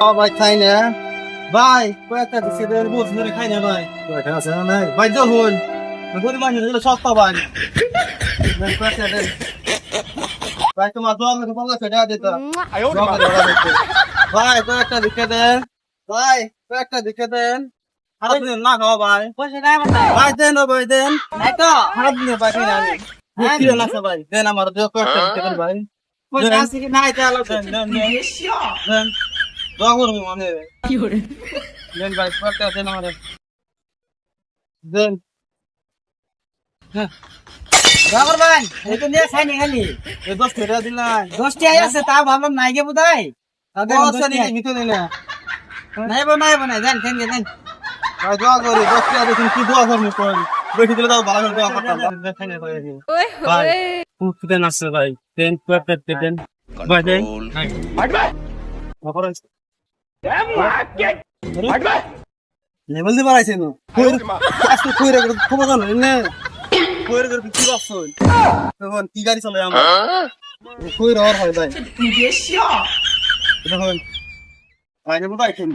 ও ভাই খাই না ভাই কয়েকটা দিছে দেন বলছি ধরে খাই না ভাই কয়েকটা আছে না নাই ভাই যখন গরিব মানুষ হলে সস্তা ভাই দেন কয়েকটা দেন ভাই তোমার দোয়া আমাকে 50 টাকা দিত ভাই কয়েকটা দিকে দেন ভাই কয়েকটা দিকে দেন খারাপ দিন না খাও ভাই পয়সা নাই আমার নাই। ভাই দেন ও ভাই দেন নাই তো। খারাপ দিন ভাই খাই না আমি কি লাগছে ভাই দেন আমার কয়েকটা দিকে দেন ভাই পয়সা আছে কি নাই তা আলো। দেন দেন দেন দোয়া করবো মানে দেন ভাই কয়েকটা দেন আমাদের দেন বাবর ভাই এই তো নিয়ে খাইনি খালি। এই 10 টাকা দিলাই 10 টাকা আছে তা ভাবলাম নাই গে বুদাই। তাদের বড় নিতে নিতে নিলে নাই নাই দেন খেন দেন। ভাই দোয়া করি 10 টাকা দেখুন কি দোয়া করবো কোন বেশি দিলে তাও ভালো করে দোয়া করতাম দেখাই না ভাই পুকুতে নাচছে ভাই দেন কয়েকটা দেন ভাই দেন লেভেল দিয়ে বাড়াইছে না আজকে কইরে খবর জানো না কইরে করে কি বাসছ তখন কি গাড়ি চলে আমরা কইরে আর হয় ভাই দেখুন ভাই নেবো ভাই কেন